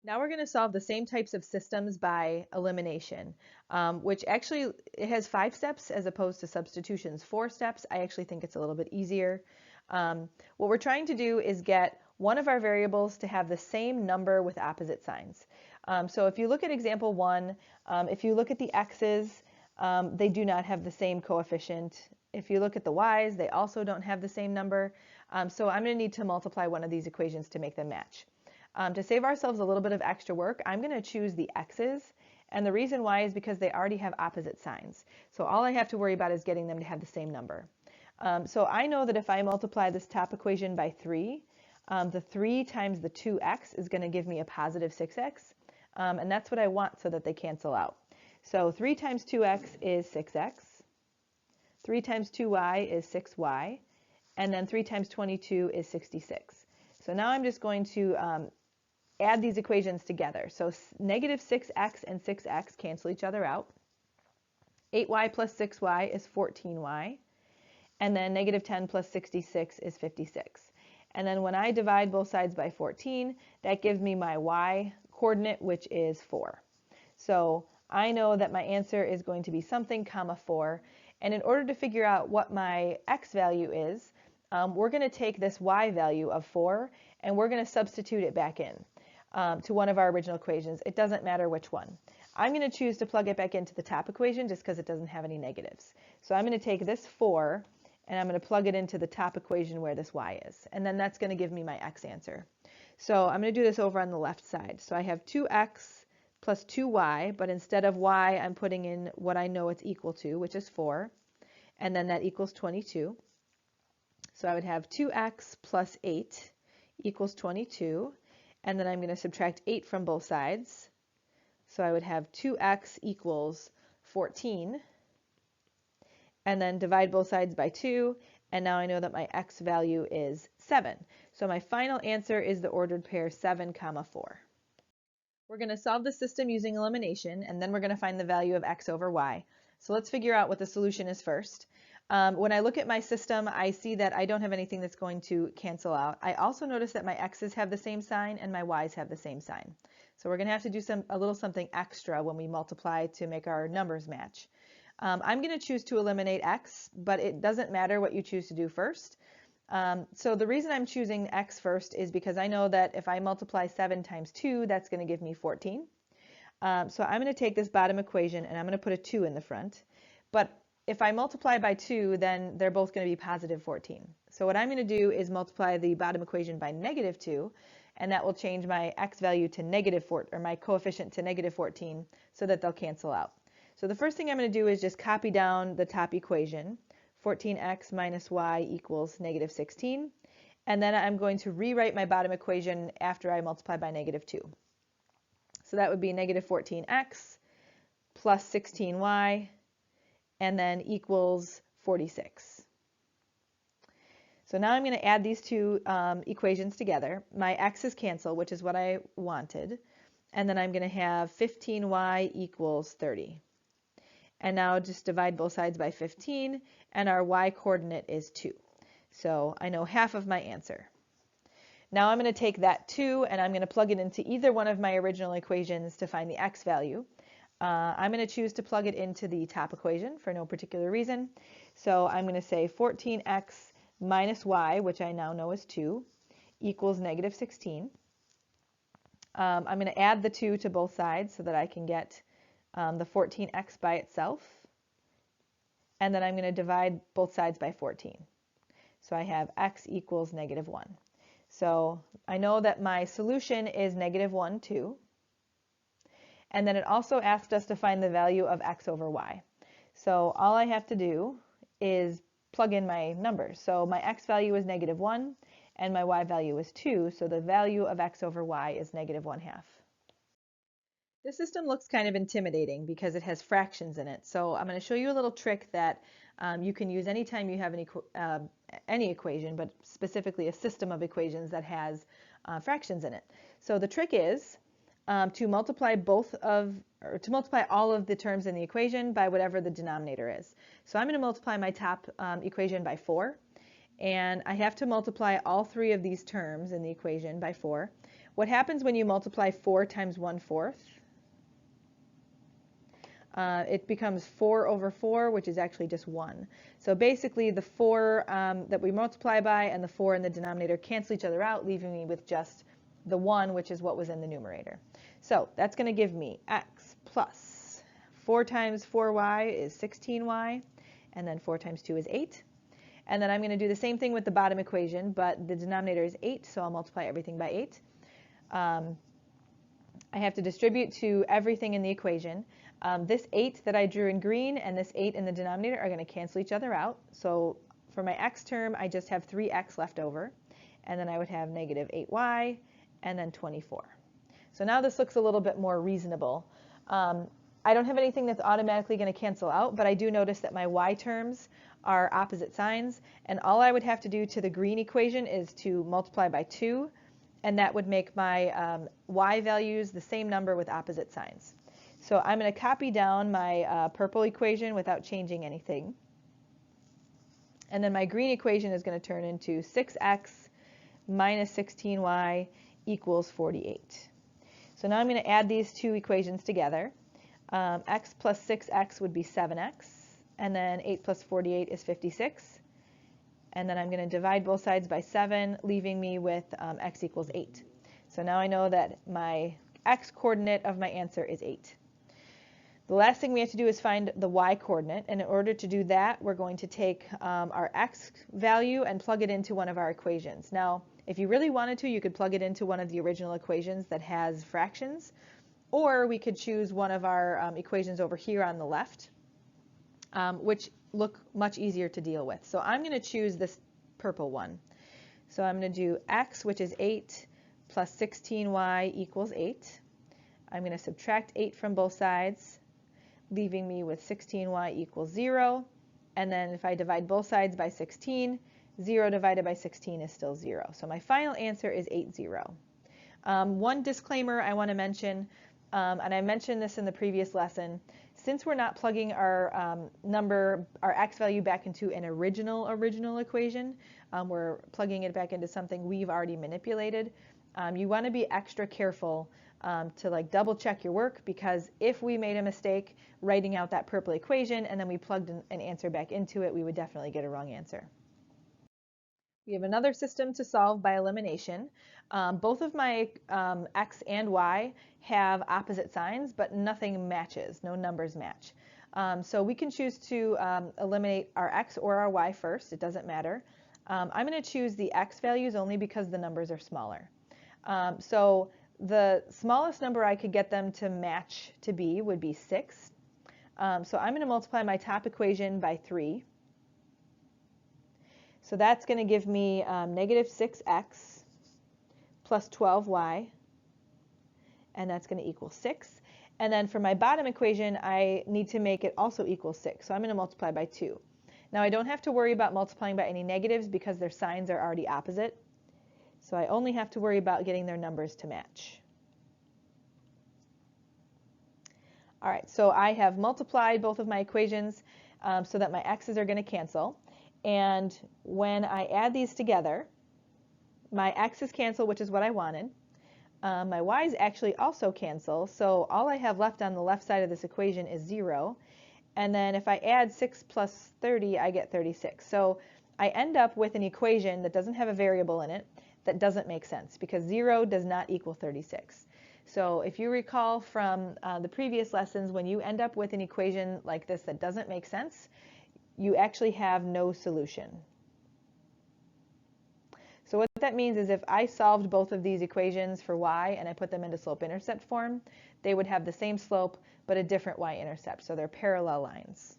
Now we're going to solve the same types of systems by elimination, which actually it has 5 steps as opposed to substitution's 4 steps. I actually think it's a little bit easier. What we're trying to do is get one of our variables to have the same number with opposite signs. So if you look at example 1, if you look at the x's, they do not have the same coefficient. If you look at the y's, they also don't have the same number. So I'm going to need to multiply one of these equations to make them match. To save ourselves a little bit of extra work, I'm going to choose the x's, and the reason why is because they already have opposite signs. So all I have to worry about is getting them to have the same number. So I know that if I multiply this top equation by 3, the 3 times the 2x is going to give me a positive 6x, and that's what I want so that they cancel out. So 3 times 2x is 6x, 3 times 2y is 6y, and then 3 times 22 is 66. So now I'm just going to add these equations together. So negative 6x and 6x cancel each other out. 8y plus 6y is 14y. And then negative 10 plus 66 is 56. And then when I divide both sides by 14, that gives me my y coordinate, which is 4. So I know that my answer is going to be something comma 4. And in order to figure out what my x value is, we're going to take this y value of 4 and we're going to substitute it back in to one of our original equations. It doesn't matter which one. I'm going to choose to plug it back into the top equation just because it doesn't have any negatives. So I'm going to take this 4 and I'm going to plug it into the top equation where this y is. And then that's going to give me my x answer. So I'm going to do this over on the left side. So I have 2x plus 2y, but instead of y, I'm putting in what I know it's equal to, which is 4. And then that equals 22. So I would have 2x plus 8 equals 22. And then I'm going to subtract 8 from both sides. So I would have 2x equals 14. And then divide both sides by 2. And now I know that my x value is 7. So my final answer is the ordered pair 7, 4. We're going to solve the system using elimination, and then we're going to find the value of x over y. So let's figure out what the solution is first. When I look at my system, I see that I don't have anything that's going to cancel out. I also notice that my x's have the same sign and my y's have the same sign. So we're going to have to do a little something extra when we multiply to make our numbers match. I'm going to choose to eliminate x, but it doesn't matter what you choose to do first. So the reason I'm choosing x first is because I know that if I multiply 7 times 2, that's going to give me 14. So I'm going to take this bottom equation and I'm going to put a 2 in the front. But if I multiply by 2, then they're both going to be positive 14. So what I'm going to do is multiply the bottom equation by negative 2, and that will change my x value to negative 4, or my coefficient to negative 14, so that they'll cancel out. So the first thing I'm going to do is just copy down the top equation. 14x minus y equals negative 16. And then I'm going to rewrite my bottom equation after I multiply by negative 2. So that would be negative 14x plus 16y, and then equals 46. So now I'm going to add these two equations together. My x's cancel, which is what I wanted. And then I'm going to have 15y equals 30. And now just divide both sides by 15, and our y coordinate is 2. So I know half of my answer. Now I'm going to take that 2 and I'm going to plug it into either one of my original equations to find the x value. I'm going to choose to plug it into the top equation for no particular reason. So I'm going to say 14x minus y, which I now know is 2, equals negative 16. I'm going to add the 2 to both sides so that I can get the 14x by itself. And then I'm going to divide both sides by 14. So I have x equals negative 1. So I know that my solution is negative 1, 2. And then it also asked us to find the value of x over y. So all I have to do is plug in my numbers. So my x value is negative 1, and my y value is 2. So the value of x over y is negative 1/2. This system looks kind of intimidating because it has fractions in it. So I'm going to show you a little trick that you can use anytime you have any equation, but specifically a system of equations that has fractions in it. So the trick is to multiply all of the terms in the equation by whatever the denominator is. So I'm going to multiply my top equation by 4, and I have to multiply all 3 of these terms in the equation by 4. What happens when you multiply 4 times 1/4? It becomes 4 over 4, which is actually just 1. So basically the 4 that we multiply by and the 4 in the denominator cancel each other out, leaving me with just the 1, which is what was in the numerator. So that's going to give me x plus 4 times 4y is 16y, and then 4 times 2 is 8. And then I'm going to do the same thing with the bottom equation, but the denominator is 8, so I'll multiply everything by 8. I have to distribute to everything in the equation. This 8 that I drew in green and this 8 in the denominator are going to cancel each other out. So for my x term, I just have 3x left over. And then I would have negative 8y and then 24. So now this looks a little bit more reasonable. I don't have anything that's automatically going to cancel out, but I do notice that my y terms are opposite signs. And all I would have to do to the green equation is to multiply by 2. And that would make my y values the same number with opposite signs. So I'm going to copy down my purple equation without changing anything. And then my green equation is going to turn into 6x minus 16y equals 48. So now I'm going to add these two equations together. X plus 6x would be 7x. And then 8 plus 48 is 56. And then I'm going to divide both sides by 7, leaving me with x equals 8. So now I know that my x coordinate of my answer is 8. The last thing we have to do is find the y coordinate. And in order to do that, we're going to take our x value and plug it into one of our equations. Now, if you really wanted to, you could plug it into one of the original equations that has fractions. Or we could choose one of our equations over here on the left, which look much easier to deal with. So I'm going to choose this purple one. So I'm going to do x, which is 8, plus 16y equals 8. I'm going to subtract 8 from both sides, leaving me with 16y equals 0. And then if I divide both sides by 16, 0 divided by 16 is still 0. So my final answer is 8, 0. One disclaimer I want to mention, and I mentioned this in the previous lesson, since we're not plugging our our x value back into an original equation, we're plugging it back into something we've already manipulated. You want to be extra careful to like double check your work, because if we made a mistake writing out that purple equation and then we plugged an answer back into it, we would definitely get a wrong answer. We have another system to solve by elimination. Both of my x and y have opposite signs, but nothing matches, no numbers match. So we can choose to eliminate our x or our y first, it doesn't matter. I'm going to choose the x values only because the numbers are smaller. So the smallest number I could get them to match to be would be 6. So I'm going to multiply my top equation by 3. So that's going to give me negative 6x plus 12y, and that's going to equal 6. And then for my bottom equation, I need to make it also equal 6. So I'm going to multiply by 2. Now I don't have to worry about multiplying by any negatives because their signs are already opposite. So I only have to worry about getting their numbers to match. All right, so I have multiplied both of my equations so that my x's are going to cancel. And when I add these together, my x's cancel, which is what I wanted. My y's actually also cancel, so all I have left on the left side of this equation is 0. And then if I add 6 plus 30, I get 36. So I end up with an equation that doesn't have a variable in it that doesn't make sense, because 0 does not equal 36. So if you recall from the previous lessons, when you end up with an equation like this that doesn't make sense, you actually have no solution. So what that means is if I solved both of these equations for y and I put them into slope-intercept form, they would have the same slope but a different y-intercept. So they're parallel lines.